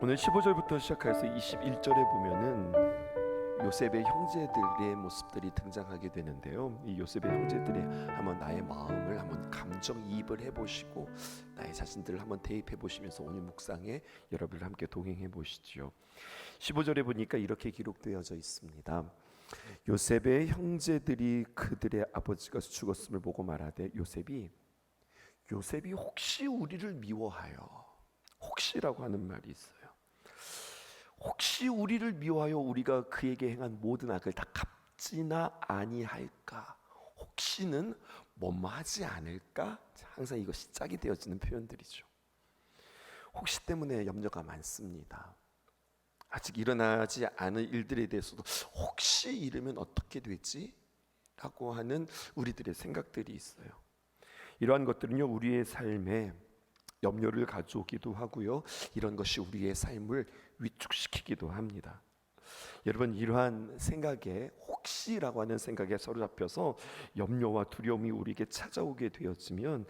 오늘 15절부터 시작해서 21절에 보면은 요셉의 형제들의 모습들이 등장하게 되는데요. 이 요셉의 형제들이 한번 나의 마음을 한번 감정이입을 해보시고 나의 자신들을 한번 대입해 보시면서 오늘 묵상에 여러분들 함께 동행해 보시죠. 15절에 보니까 이렇게 기록되어져 있습니다. 요셉의 형제들이 그들의 아버지가 죽었음을 보고 말하되 요셉이 혹시 우리를 미워하여, 혹시라고 하는 말이 있어요. 혹시 우리를 미워하여 우리가 그에게 행한 모든 악을 다 갚지나 아니할까? 혹시는 뭐뭐하지 않을까? 항상 이것이 짝이 되어지는 표현들이죠. 혹시 때문에 염려가 많습니다. 아직 일어나지 않은 일들에 대해서도 혹시 이러면 어떻게 되지? 라고 하는 우리들의 생각들이 있어요. 이러한 것들은요, 우리의 삶에 염려를 가져오기도 하고요, 이런 것이 우리의 삶을 위축시키기도 합니다. 여러분, 이러한 생각에, 혹시라고 하는 생각에 사로잡혀서 염려와 두려움이 우리에게 찾아오게 되어지면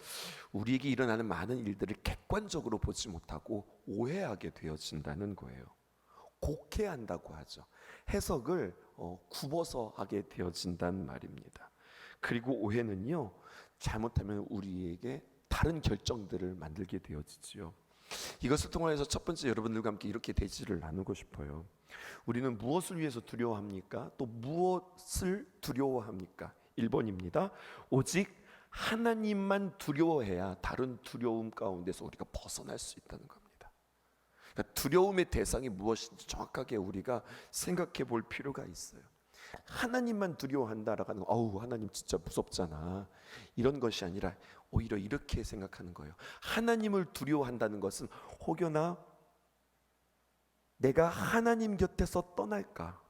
우리에게 일어나는 많은 일들을 객관적으로 보지 못하고 오해하게 되어진다는 거예요. 곡해한다고 하죠. 해석을 굽어서 하게 되어진단 말입니다. 그리고 오해는요, 잘못하면 우리에게 다른 결정들을 만들게 되어지지요. 이것을 통해서 첫 번째 여러분들과 함께 이렇게 대지를 나누고 싶어요. 우리는 무엇을 위해서 두려워합니까? 또 무엇을 두려워합니까? 1번입니다. 오직 하나님만 두려워해야 다른 두려움 가운데서 우리가 벗어날 수 있다는 겁니다. 그러니까 두려움의 대상이 무엇인지 정확하게 우리가 생각해 볼 필요가 있어요. 하나님만 두려워한다라고 하는 거, 하나님 진짜 무섭잖아, 이런 것이 아니라 오히려 이렇게 생각하는 거예요. 하나님을 두려워한다는 것은 혹여나 내가 하나님 곁에서 떠날까,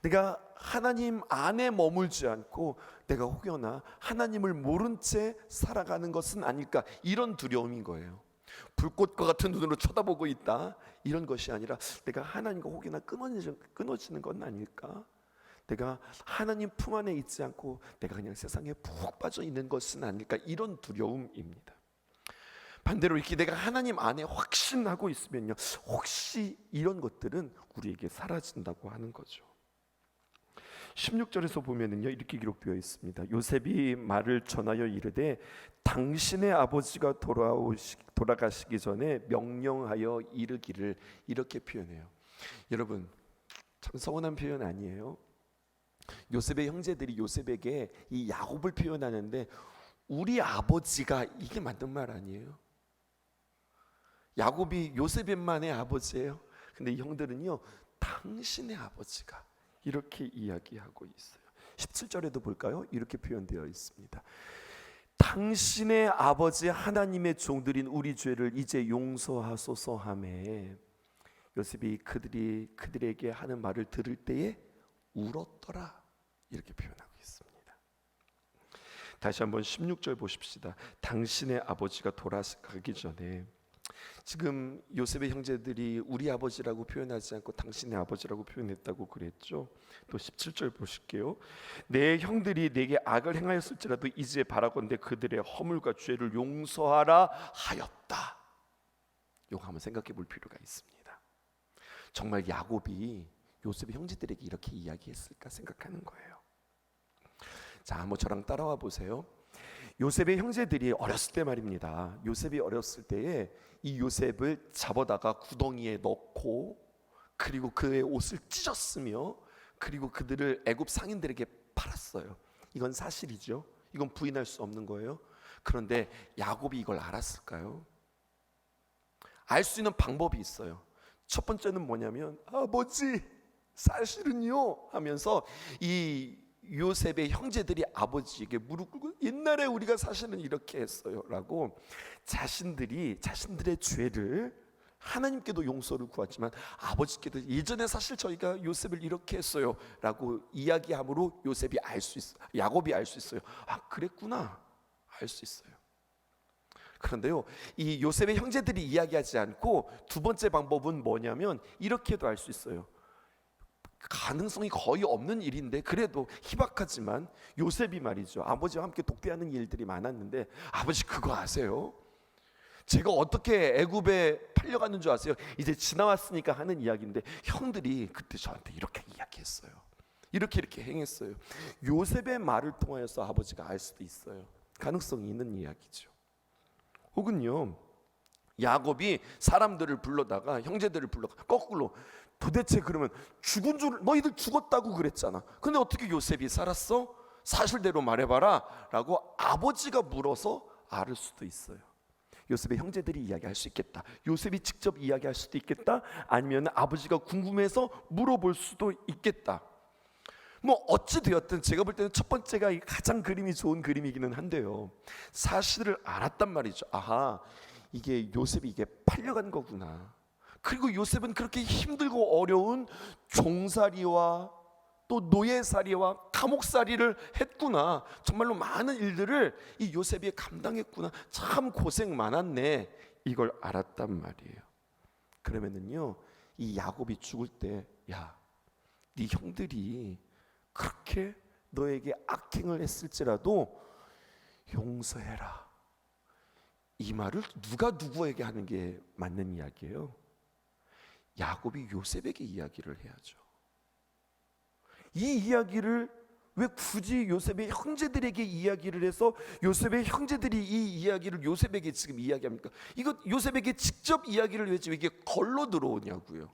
내가 하나님 안에 머물지 않고 내가 혹여나 하나님을 모른 채 살아가는 것은 아닐까, 이런 두려움인 거예요. 불꽃과 같은 눈으로 쳐다보고 있다, 이런 것이 아니라 내가 하나님과 혹여나 끊어지는 건 아닐까, 내가 하나님 품 안에 있지 않고 내가 그냥 세상에 푹 빠져 있는 것은 아닐까, 이런 두려움입니다. 반대로 이렇게 내가 하나님 안에 확신하고 있으면요, 혹시 이런 것들은 우리에게 사라진다고 하는 거죠. 16절에서 보면은요, 이렇게 기록되어 있습니다. 요셉이 말을 전하여 이르되 당신의 아버지가 돌아가시기 전에 명령하여 이르기를, 이렇게 표현해요. 여러분, 참 서운한 표현 아니에요? 요셉의 형제들이 요셉에게 이 야곱을 표현하는데 우리 아버지가, 이게 맞는 말 아니에요? 야곱이 요셉만의 아버지예요. 근데 이 형들은요, 당신의 아버지가, 이렇게 이야기하고 있어요. 17절에도 볼까요? 이렇게 표현되어 있습니다. 당신의 아버지 하나님의 종들인 우리 죄를 이제 용서하소서 하매 요셉이 그들에게 하는 말을 들을 때에 울었더라, 이렇게 표현하고 있습니다. 다시 한번 16절 보십시다. 당신의 아버지가 돌아가기 전에, 지금 요셉의 형제들이 우리 아버지라고 표현하지 않고 당신의 아버지라고 표현했다고 그랬죠. 또 17절 보실게요. 내 형들이 내게 악을 행하였을지라도 이제 바라건대 그들의 허물과 죄를 용서하라 하였다. 이거 한번 생각해 볼 필요가 있습니다. 정말 야곱이 요셉의 형제들에게 이렇게 이야기했을까 생각하는 거예요. 자, 한번 저랑 따라와 보세요. 요셉의 형제들이 어렸을 때 말입니다. 요셉이 어렸을 때에 이 요셉을 잡아다가 구덩이에 넣고, 그리고 그의 옷을 찢었으며, 그리고 그들을 애굽 상인들에게 팔았어요. 이건 사실이죠. 이건 부인할 수 없는 거예요. 그런데 야곱이 이걸 알았을까요? 알 수 있는 방법이 있어요. 첫 번째는 뭐냐면, 아버지 사실은요 하면서 이 요셉의 형제들이 아버지에게 무릎 꿇고 옛날에 우리가 사실은 이렇게 했어요 라고 자신들의 죄를 하나님께도 용서를 구하지만 아버지께도 예전에 사실 저희가 요셉을 이렇게 했어요 라고 이야기함으로 요셉이 알 수 있어요. 야곱이 알 수 있어요. 그랬구나, 알 수 있어요. 그런데요, 이 요셉의 형제들이 이야기하지 않고 두 번째 방법은 뭐냐면 이렇게도 알 수 있어요. 가능성이 거의 없는 일인데 그래도 희박하지만 요셉이 말이죠, 아버지와 함께 독대하는 일들이 많았는데, 아버지 그거 아세요? 제가 어떻게 애굽에 팔려가는 줄 아세요? 이제 지나왔으니까 하는 이야기인데 형들이 그때 저한테 이렇게 이야기했어요. 이렇게 행했어요. 요셉의 말을 통하여서 아버지가 알 수도 있어요. 가능성이 있는 이야기죠. 혹은요, 야곱이 사람들을 불러다가 형제들을 불러가 거꾸로 도대체 그러면 죽은 줄 너희들 죽었다고 그랬잖아. 근데 어떻게 요셉이 살았어? 사실대로 말해봐라 라고 아버지가 물어서 알 수도 있어요. 요셉의 형제들이 이야기할 수 있겠다. 요셉이 직접 이야기할 수도 있겠다. 아니면 아버지가 궁금해서 물어볼 수도 있겠다. 뭐 어찌 되었든 제가 볼 때는 첫 번째가 가장 그림이 좋은 그림이기는 한데요, 사실을 알았단 말이죠. 아하, 이게 요셉이 이게 팔려간 거구나. 그리고 요셉은 그렇게 힘들고 어려운 종살이와 또 노예살이와 감옥살이를 했구나. 정말로 많은 일들을 이 요셉이 감당했구나. 참 고생 많았네. 이걸 알았단 말이에요. 그러면은요, 이 야곱이 죽을 때, 야, 네 형들이 그렇게 너에게 악행을 했을지라도 용서해라. 이 말을 누가 누구에게 하는 게 맞는 이야기예요? 야곱이 요셉에게 이야기를 해야죠. 이 이야기를 왜 굳이 요셉의 형제들에게 이야기를 해서 요셉의 형제들이 이 이야기를 요셉에게 지금 이야기합니까? 이거 요셉에게 직접 이야기를 왜 이게 걸로 들어오냐고요.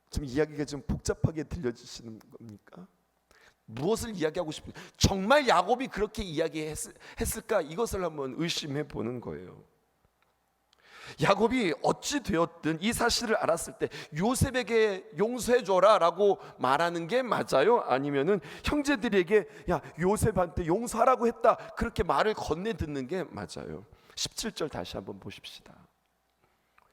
좀 이야기가 좀 복잡하게 들려지시는 겁니까? 무엇을 이야기하고 싶은지, 정말 야곱이 그렇게 이야기했을까? 이것을 한번 의심해 보는 거예요. 야곱이 어찌 되었든 이 사실을 알았을 때 요셉에게 용서해 줘라 라고 말하는 게 맞아요? 아니면은 형제들에게 야, 요셉한테 용서하라고 했다, 그렇게 말을 건네 듣는 게 맞아요? 17절 다시 한번 보십시다.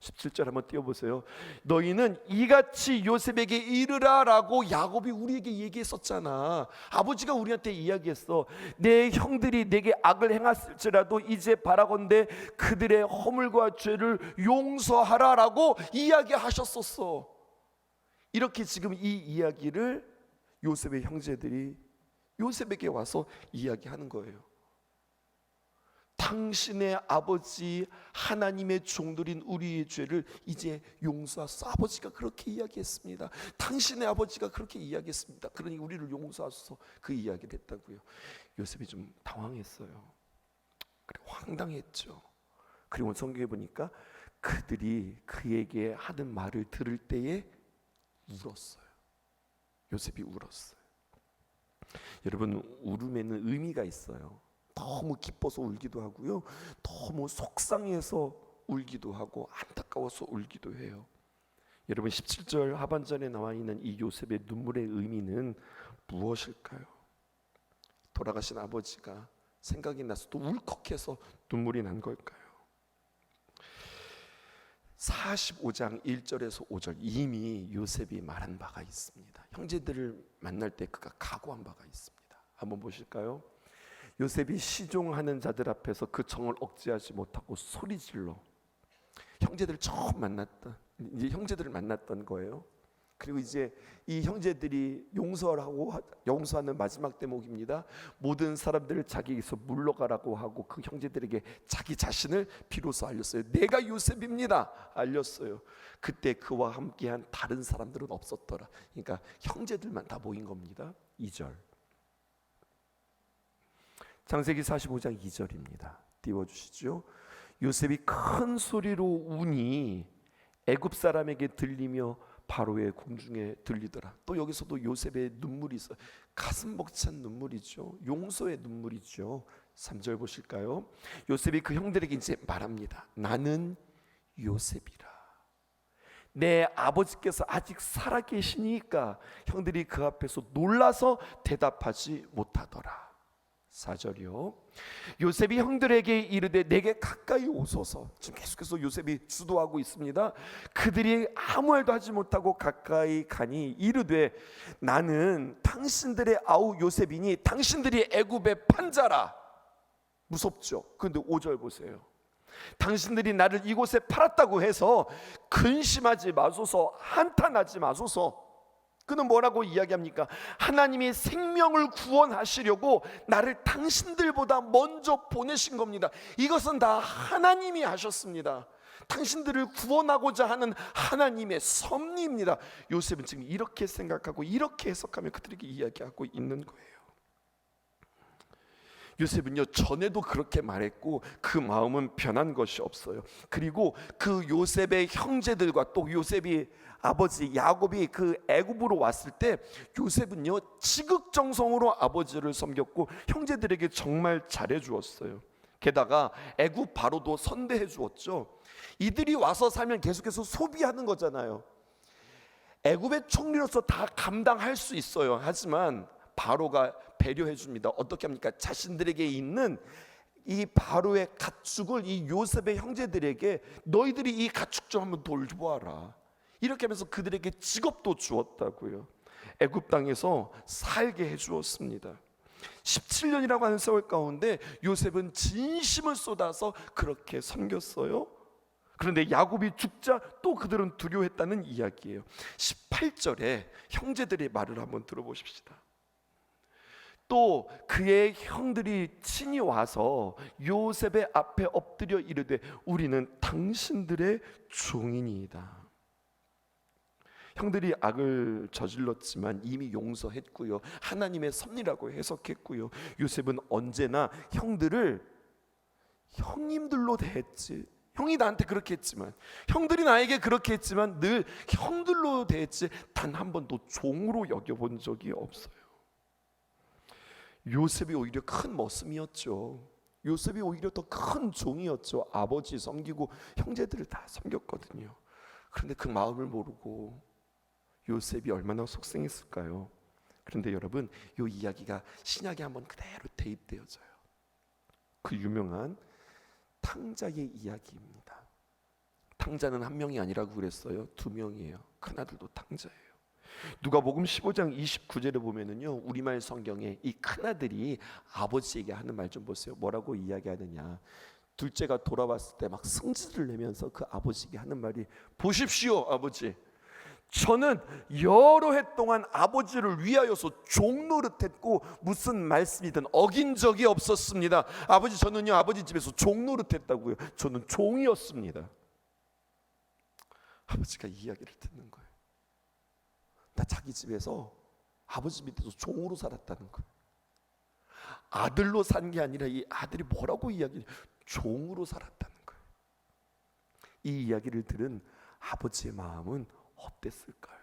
17절 한번 띄워보세요. 너희는 이같이 요셉에게 이르라 라고 야곱이 우리에게 얘기했었잖아. 아버지가 우리한테 이야기했어. 내 형들이 내게 악을 행했을지라도 이제 바라건대 그들의 허물과 죄를 용서하라 라고 이야기하셨었어. 이렇게 지금 이 이야기를 요셉의 형제들이 요셉에게 와서 이야기하는 거예요. 당신의 아버지 하나님의 종들인 우리의 죄를 이제 용서하소서. 아버지가 그렇게 이야기했습니다. 당신의 아버지가 그렇게 이야기했습니다. 그러니 우리를 용서하소서. 그 이야기를 했다고요. 요셉이 좀 당황했어요. 그리고 황당했죠. 그리고 성경에 보니까 그들이 그에게 하는 말을 들을 때에 울었어요. 요셉이 울었어요. 여러분, 울음에는 의미가 있어요. 너무 기뻐서 울기도 하고요, 너무 속상해서 울기도 하고 안타까워서 울기도 해요. 여러분, 17절 하반절에 나와 있는 이 요셉의 눈물의 의미는 무엇일까요? 돌아가신 아버지가 생각이 나서 또 울컥해서 눈물이 난 걸까요? 45장 1절에서 5절 이미 요셉이 말한 바가 있습니다. 형제들을 만날 때 그가 각오한 바가 있습니다. 한번 보실까요? 요셉이 시종하는 자들 앞에서 그 정을 억제하지 못하고 소리질러 형제들을 처음 만났던, 이제 형제들을 만났던 거예요. 그리고 이제 이 형제들이 용서하는 마지막 대목입니다. 모든 사람들을 자기에게서 물러가라고 하고 그 형제들에게 자기 자신을 비로소 알렸어요. 내가 요셉입니다 알렸어요. 그때 그와 함께한 다른 사람들은 없었더라. 그러니까 형제들만 다 모인 겁니다. 2절 창세기 45장 2절입니다. 띄워주시죠. 요셉이 큰 소리로 우니 애굽 사람에게 들리며 바로의 궁중에 들리더라. 또 여기서도 요셉의 눈물이 있어요. 가슴 벅찬 눈물이죠. 용서의 눈물이죠. 3절 보실까요? 요셉이 그 형들에게 이제 말합니다. 나는 요셉이라. 내 아버지께서 아직 살아계시니까. 형들이 그 앞에서 놀라서 대답하지 못하더라. 4절이요. 요셉이 형들에게 이르되 내게 가까이 오소서. 지금 계속해서 요셉이 주도하고 있습니다. 그들이 아무 말도 하지 못하고 가까이 가니 이르되 나는 당신들의 아우 요셉이니 당신들이 애굽의 판자라. 무섭죠. 그런데 5절 보세요. 당신들이 나를 이곳에 팔았다고 해서 근심하지 마소서, 한탄하지 마소서. 그는 뭐라고 이야기합니까? 하나님이 생명을 구원하시려고 나를 당신들보다 먼저 보내신 겁니다. 이것은 다 하나님이 하셨습니다. 당신들을 구원하고자 하는 하나님의 섭리입니다. 요셉은 지금 이렇게 생각하고 이렇게 해석하며 그들에게 이야기하고 있는 거예요. 요셉은요, 전에도 그렇게 말했고 그 마음은 변한 것이 없어요. 그리고 그 요셉의 형제들과 또 요셉이 아버지 야곱이 그 애굽으로 왔을 때 요셉은요 지극정성으로 아버지를 섬겼고 형제들에게 정말 잘해 주었어요. 게다가 애굽 바로도 선대해 주었죠. 이들이 와서 살면 계속해서 소비하는 거잖아요. 애굽의 총리로서 다 감당할 수 있어요. 하지만 바로가 배려해 줍니다. 어떻게 합니까? 자신들에게 있는 이 바로의 가축을 이 요셉의 형제들에게 너희들이 이 가축 좀 한번 돌보아라. 이렇게 하면서 그들에게 직업도 주었다고요. 애굽 땅에서 살게 해 주었습니다. 17년이라고 하는 세월 가운데 요셉은 진심을 쏟아서 그렇게 섬겼어요. 그런데 야곱이 죽자 또 그들은 두려워했다는 이야기예요. 18절에 형제들의 말을 한번 들어보십시다. 또 그의 형들이 친히 와서 요셉의 앞에 엎드려 이르되 우리는 당신들의 종이니이다. 형들이 악을 저질렀지만 이미 용서했고요, 하나님의 섭리라고 해석했고요. 요셉은 언제나 형들을 형님들로 대했지, 형이 나한테 그렇게 했지만, 형들이 나에게 그렇게 했지만 늘 형들로 대했지 단 한 번도 종으로 여겨본 적이 없어요. 요셉이 오히려 큰 머슴이었죠. 요셉이 오히려 더 큰 종이었죠. 아버지 섬기고 형제들을 다 섬겼거든요. 그런데 그 마음을 모르고 요셉이 얼마나 속상했을까요? 그런데 여러분, 이 이야기가 신약에 한번 그대로 대입되어져요. 그 유명한 탕자의 이야기입니다. 탕자는 한 명이 아니라고 그랬어요. 두 명이에요. 큰아들도 탕자예요. 누가복음 15장 29절에 보면은요, 우리말 성경에 이 큰아들이 아버지에게 하는 말 좀 보세요. 뭐라고 이야기하느냐? 둘째가 돌아왔을 때 막 승질을 내면서 그 아버지에게 하는 말이, 보십시오 아버지, 저는 여러 해 동안 아버지를 위하여서 종노릇했고 무슨 말씀이든 어긴 적이 없었습니다. 아버지, 저는요 아버지 집에서 종노릇했다고요. 저는 종이었습니다. 아버지가 이 이야기를 듣는 거예요. 나 자기 집에서 아버지 밑에서 종으로 살았다는 거예요. 아들로 산 게 아니라 이 아들이 뭐라고 이야기해? 종으로 살았다는 거예요. 이 이야기를 들은 아버지의 마음은 어땠을까요?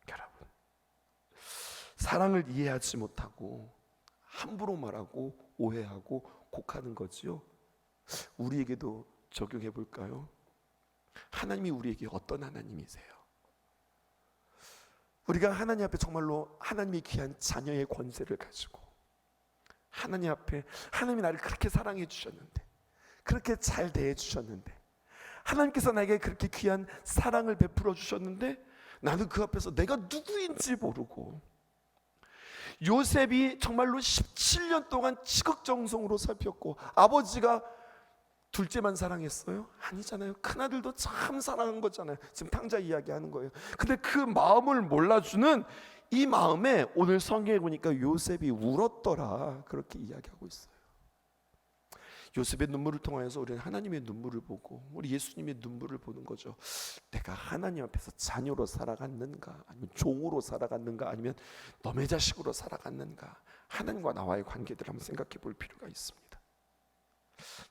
여러분, 사랑을 이해하지 못하고 함부로 말하고 오해하고 곡하는 거지요. 우리에게도 적용해 볼까요? 하나님이 우리에게 어떤 하나님이세요? 우리가 하나님 앞에 정말로 하나님이 귀한 자녀의 권세를 가지고 하나님 앞에, 하나님이 나를 그렇게 사랑해 주셨는데, 그렇게 잘 대해 주셨는데, 하나님께서 나에게 그렇게 귀한 사랑을 베풀어 주셨는데 나는 그 앞에서 내가 누구인지 모르고, 요셉이 정말로 17년 동안 지극정성으로 살폈고 아버지가 둘째만 사랑했어요? 아니잖아요. 큰아들도 참 사랑한 거잖아요. 지금 탕자 이야기하는 거예요. 근데 그 마음을 몰라주는 이 마음에 오늘 성경에 보니까 요셉이 울었더라, 그렇게 이야기하고 있어요. 요셉의 눈물을 통하여서 우리는 하나님의 눈물을 보고 우리 예수님의 눈물을 보는 거죠. 내가 하나님 앞에서 자녀로 살아갔는가, 아니면 종으로 살아갔는가, 아니면 너의 자식으로 살아갔는가. 하나님과 나와의 관계들을 한번 생각해 볼 필요가 있습니다.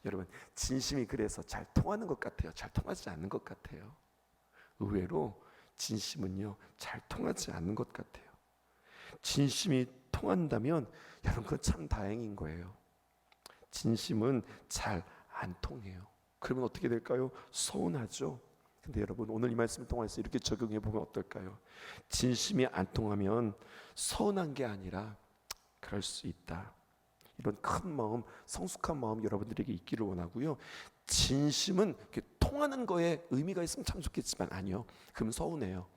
여러분, 진심이 그래서 잘 통하는 것 같아요? 잘 통하지 않는 것 같아요? 의외로 진심은요 잘 통하지 않는 것 같아요. 진심이 통한다면 여러분, 그건 참 다행인 거예요. 진심은 잘 안 통해요. 그러면 어떻게 될까요? 서운하죠. 근데 여러분, 오늘 이 말씀을 통해서 이렇게 적용해 보면 어떨까요? 진심이 안 통하면 서운한 게 아니라 그럴 수 있다, 이런 큰 마음, 성숙한 마음 여러분들에게 있기를 원하고요. 진심은 통하는 거에 의미가 있으면 참 좋겠지만 아니요, 그럼 서운해요.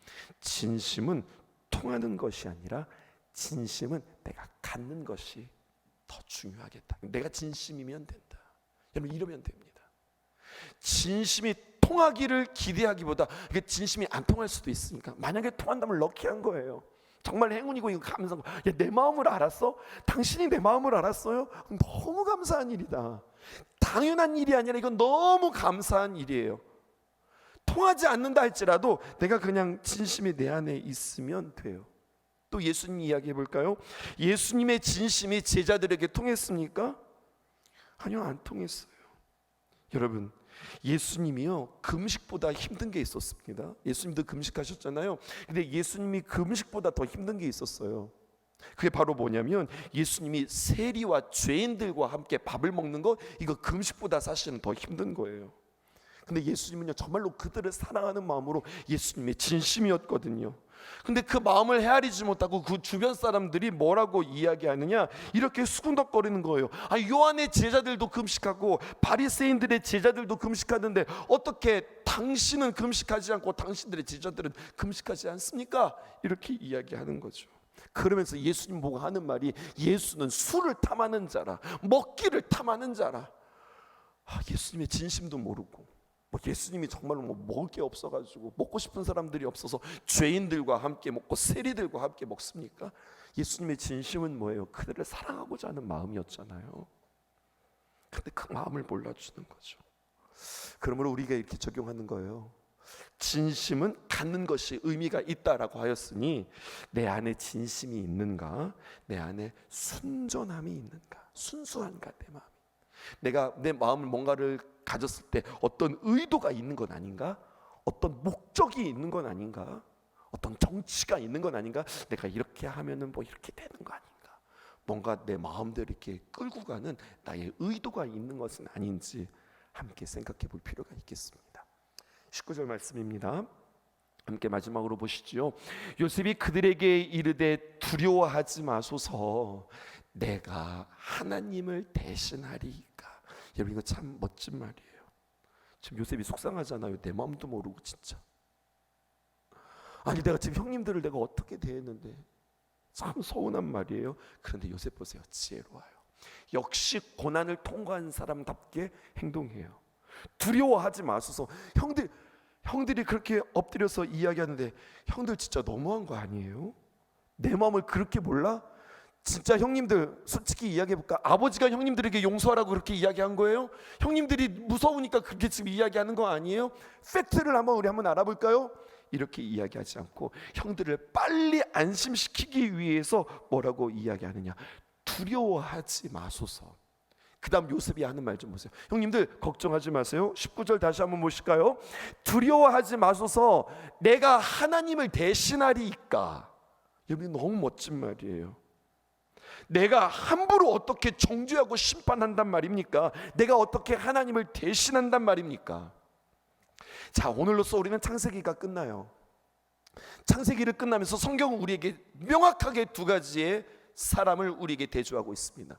진심은 통하는 것이 아니라 진심은 내가 갖는 것이 더 중요하겠다. 내가 진심이면 된다. 여러분, 이러면 됩니다. 진심이 통하기를 기대하기보다 이게 진심이 안 통할 수도 있으니까, 만약에 통한다면 럭키한 거예요. 정말 행운이고 이거 감사한 거. 야, 내 마음을 알았어? 당신이 내 마음을 알았어요? 너무 감사한 일이다. 당연한 일이 아니라 이건 너무 감사한 일이에요. 통하지 않는다 할지라도 내가 그냥 진심이 내 안에 있으면 돼요. 또 예수님 이야기해 볼까요? 예수님의 진심이 제자들에게 통했습니까? 아니요, 안 통했어요. 여러분, 예수님이요 금식보다 힘든 게 있었습니다. 예수님도 금식하셨잖아요. 근데 예수님이 금식보다 더 힘든 게 있었어요. 그게 바로 뭐냐면 예수님이 세리와 죄인들과 함께 밥을 먹는 거, 이거 금식보다 사실은 더 힘든 거예요. 근데 예수님은요 정말로 그들을 사랑하는 마음으로 예수님의 진심이었거든요. 근데 그 마음을 헤아리지 못하고 그 주변 사람들이 뭐라고 이야기하느냐, 이렇게 수군덕거리는 거예요. 요한의 제자들도 금식하고 바리새인들의 제자들도 금식하는데 어떻게 당신은 금식하지 않고 당신들의 제자들은 금식하지 않습니까? 이렇게 이야기하는 거죠. 그러면서 예수님 보고 하는 말이, 예수는 술을 탐하는 자라, 먹기를 탐하는 자라. 예수님의 진심도 모르고, 예수님이 정말로 먹을 게 없어가지고 먹고 싶은 사람들이 없어서 죄인들과 함께 먹고 세리들과 함께 먹습니까? 예수님의 진심은 뭐예요? 그들을 사랑하고자 하는 마음이었잖아요. 근데 그 마음을 몰라주는 거죠. 그러므로 우리가 이렇게 적용하는 거예요. 진심은 갖는 것이 의미가 있다라고 하였으니 내 안에 진심이 있는가, 내 안에 순전함이 있는가, 순수한가 내 마음이. 내가 내 마음을 뭔가를 가졌을 때 어떤 의도가 있는 건 아닌가, 어떤 목적이 있는 건 아닌가, 어떤 정치가 있는 건 아닌가, 내가 이렇게 하면은 이렇게 되는 거 아닌가, 뭔가 내 마음대로 이렇게 끌고 가는 나의 의도가 있는 것은 아닌지 함께 생각해 볼 필요가 있겠습니다. 19절 말씀입니다. 함께 마지막으로 보시죠. 요셉이 그들에게 이르되 두려워하지 마소서, 내가 하나님을 대신하리이까. 여러분, 이거 참 멋진 말이에요. 지금 요셉이 속상하잖아요. 내 마음도 모르고 진짜. 내가 지금 형님들을 내가 어떻게 대했는데, 참 서운한 말이에요. 그런데 요셉 보세요, 지혜로워요. 역시 고난을 통과한 사람답게 행동해요. 두려워하지 마소서. 형들이 그렇게 엎드려서 이야기하는데, 형들 진짜 너무한 거 아니에요? 내 마음을 그렇게 몰라? 진짜 형님들 솔직히 이야기해볼까? 아버지가 형님들에게 용서하라고 그렇게 이야기한 거예요? 형님들이 무서우니까 그렇게 지금 이야기하는 거 아니에요? 팩트를 우리 한번 알아볼까요? 이렇게 이야기하지 않고 형들을 빨리 안심시키기 위해서 뭐라고 이야기하느냐, 두려워하지 마소서. 그 다음 요셉이 하는 말 좀 보세요. 형님들 걱정하지 마세요. 19절 다시 한번 보실까요? 두려워하지 마소서, 내가 하나님을 대신하리이까. 여러분, 너무 멋진 말이에요. 내가 함부로 어떻게 정죄하고 심판한단 말입니까? 내가 어떻게 하나님을 대신한단 말입니까? 자, 오늘로써 우리는 창세기가 끝나요. 창세기를 끝나면서 성경은 우리에게 명확하게 두 가지의 사람을 우리에게 대조하고 있습니다.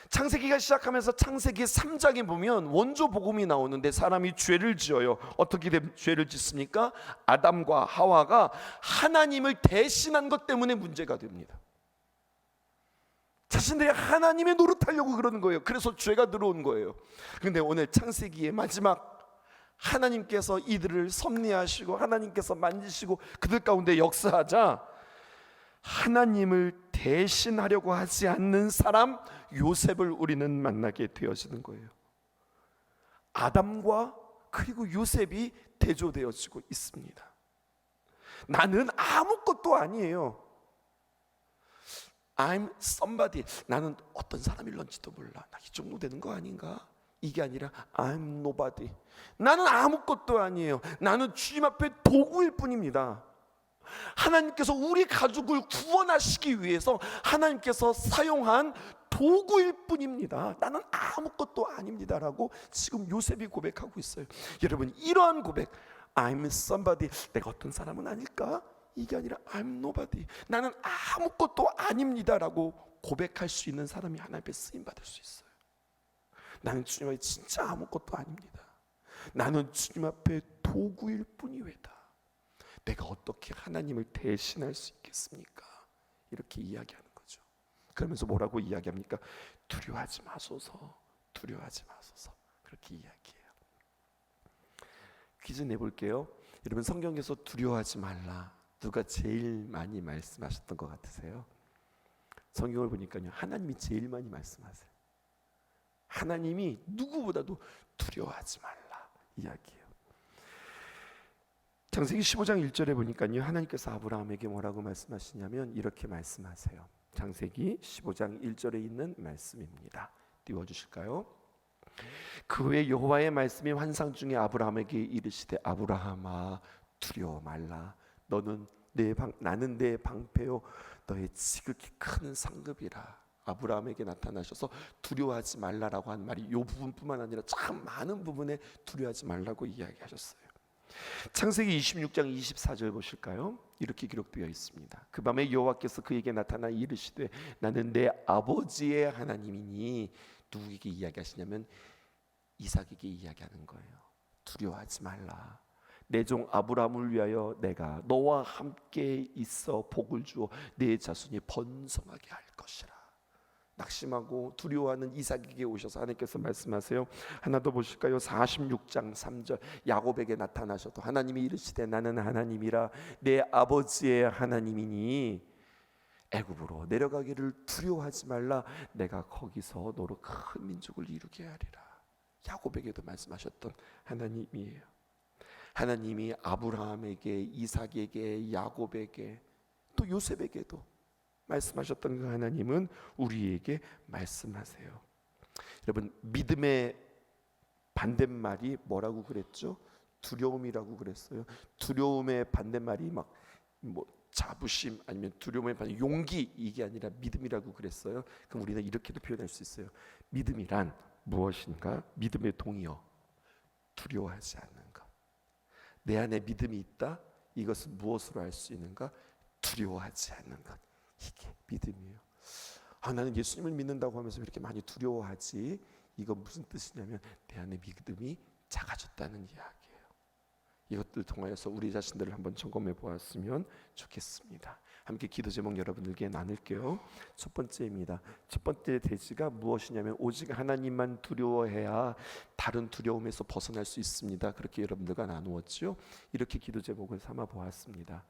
창세기가 시작하면서 창세기 3장에 보면 원조 복음이 나오는데, 사람이 죄를 지어요. 어떻게 죄를 짓습니까? 아담과 하와가 하나님을 대신한 것 때문에 문제가 됩니다. 자신들이 하나님의 노릇하려고 그러는 거예요. 그래서 죄가 들어온 거예요. 그런데 오늘 창세기의 마지막, 하나님께서 이들을 섭리하시고 하나님께서 만지시고 그들 가운데 역사하자, 하나님을 대신하려고 하지 않는 사람 요셉을 우리는 만나게 되어지는 거예요. 아담과 그리고 요셉이 대조되어지고 있습니다. 나는 아무것도 아니에요. I'm somebody. 나는 어떤 사람일런지도 몰라. 나 이 정도 되는 거 아닌가? 이게 아니라 I'm nobody. 나는 아무것도 아니에요. 나는 주님 앞에 도구일 뿐입니다. 하나님께서 우리 가족을 구원하시기 위해서 하나님께서 사용한 도구일 뿐입니다. 나는 아무것도 아닙니다라고 지금 요셉이 고백하고 있어요. 여러분, 이러한 고백, I'm somebody, 내가 어떤 사람은 아닐까? 이게 아니라 I'm nobody, 나는 아무것도 아닙니다라고 고백할 수 있는 사람이 하나님 앞에 쓰임받을 수 있어요. 나는 주님 앞에 진짜 아무것도 아닙니다. 나는 주님 앞에 도구일 뿐이외다. 내가 어떻게 하나님을 대신할 수 있겠습니까? 이렇게 이야기하는 거죠. 그러면서 뭐라고 이야기합니까? 두려워하지 마소서, 두려워하지 마소서. 그렇게 이야기해요. 퀴즈 내볼게요. 여러분, 성경에서 두려워하지 말라, 누가 제일 많이 말씀하셨던 것 같으세요? 성경을 보니까요, 하나님이 제일 많이 말씀하세요. 하나님이 누구보다도 두려워하지 말라 이야기해요. 창세기 15장 1절에 보니까요, 하나님께서 아브라함에게 뭐라고 말씀하시냐면 이렇게 말씀하세요. 창세기 15장 1절에 있는 말씀입니다. 띄워주실까요? 그 후에 여호와의 말씀이 환상 중에 아브라함에게 이르시되 아브라함아 두려워 말라. 나는 내 방패요 너의 지극히 큰 상급이라. 아브라함에게 나타나셔서 두려워하지 말라라고 한 말이 이 부분뿐만 아니라 참 많은 부분에 두려워하지 말라고 이야기하셨어요. 창세기 26장 24절 보실까요? 이렇게 기록되어 있습니다. 그 밤에 여호와께서 그에게 나타나 이르시되 나는 내 아버지의 하나님이니. 누구에게 이야기하시냐면 이삭에게 이야기하는 거예요. 두려워하지 말라. 내 종 아브라함을 위하여 내가 너와 함께 있어 복을 주어 내 자손이 번성하게 할 것이라. 낙심하고 두려워하는 이삭에게 오셔서 하나님께서 말씀하세요. 하나 더 보실까요? 46장 3절 야곱에게 나타나셔도 하나님이 이르시되 나는 하나님이라 내 아버지의 하나님이니 애굽으로 내려가기를 두려워하지 말라. 내가 거기서 너로 큰 민족을 이루게 하리라. 야곱에게도 말씀하셨던 하나님이에요. 하나님이 아브라함에게, 이삭에게, 야곱에게, 또 요셉에게도 말씀하셨던 그 하나님은 우리에게 말씀하세요. 여러분, 믿음의 반대말이 뭐라고 그랬죠? 두려움이라고 그랬어요. 두려움의 반대말이 자부심 아니면 두려움의 반대 용기, 이게 아니라 믿음이라고 그랬어요. 그럼 우리는 이렇게도 표현할 수 있어요. 믿음이란 무엇인가? 믿음의 동의어 두려워하지 않는 것. 내 안에 믿음이 있다. 이것은 무엇으로 알 수 있는가? 두려워하지 않는 것. 이게 믿음이에요. 나는 예수님을 믿는다고 하면서 왜 이렇게 많이 두려워하지? 이건 무슨 뜻이냐면 내 안에 믿음이 작아졌다는 이야기예요. 이것들 통하여서 우리 자신들을 한번 점검해 보았으면 좋겠습니다. 함께 기도 제목 여러분들께 나눌게요. 첫 번째입니다. 첫 번째 대지가 무엇이냐면 오직 하나님만 두려워해야 다른 두려움에서 벗어날 수 있습니다. 그렇게 여러분들과 나누었죠. 이렇게 기도 제목을 삼아 보았습니다.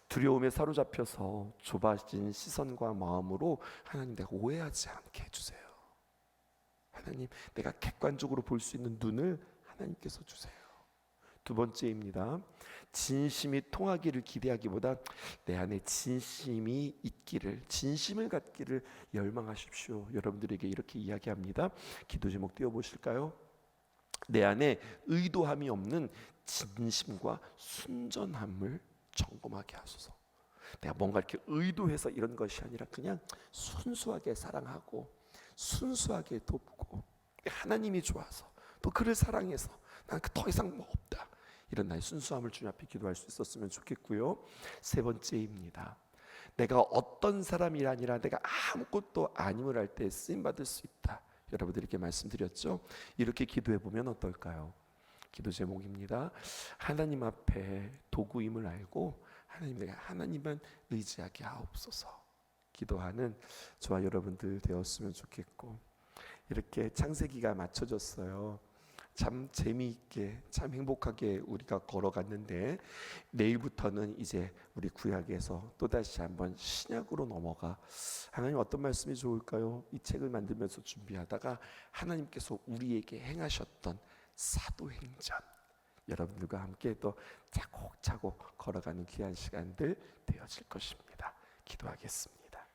두려움에 사로잡혀서 좁아진 시선과 마음으로 하나님, 내가 오해하지 않게 해주세요. 하나님, 내가 객관적으로 볼 수 있는 눈을 하나님께서 주세요. 두 번째입니다. 진심이 통하기를 기대하기보다 내 안에 진심이 있기를, 진심을 갖기를 열망하십시오. 여러분들에게 이렇게 이야기합니다. 기도 제목 띄워보실까요? 내 안에 의도함이 없는 진심과 순전함을 점검하게 하소서. 내가 뭔가 이렇게 의도해서 이런 것이 아니라 그냥 순수하게 사랑하고 순수하게 돕고 하나님이 좋아서 또 그를 사랑해서 난 더 이상 뭐 없다, 이런 나의 순수함을 주님 앞에 기도할 수 있었으면 좋겠고요. 세 번째입니다. 내가 어떤 사람이 아니라 내가 아무것도 아님을 할 때 쓰임받을 수 있다. 여러분들에게 말씀드렸죠. 이렇게 기도해 보면 어떨까요? 기도 제목입니다. 하나님 앞에 도구임을 알고 하나님, 내가 하나님만 의지하게 하옵소서. 기도하는 저와 여러분들 되었으면 좋겠고, 이렇게 창세기가 맞춰졌어요. 참 재미있게, 참 행복하게 우리가 걸어갔는데 내일부터는 이제 우리 구약에서 또다시 한번 신약으로 넘어가 하나님 어떤 말씀이 좋을까요? 이 책을 만들면서 준비하다가 하나님께서 우리에게 행하셨던 사도행전, 여러분들과 함께 또 차곡차곡 걸어가는 귀한 시간들 되어질 것입니다. 기도하겠습니다.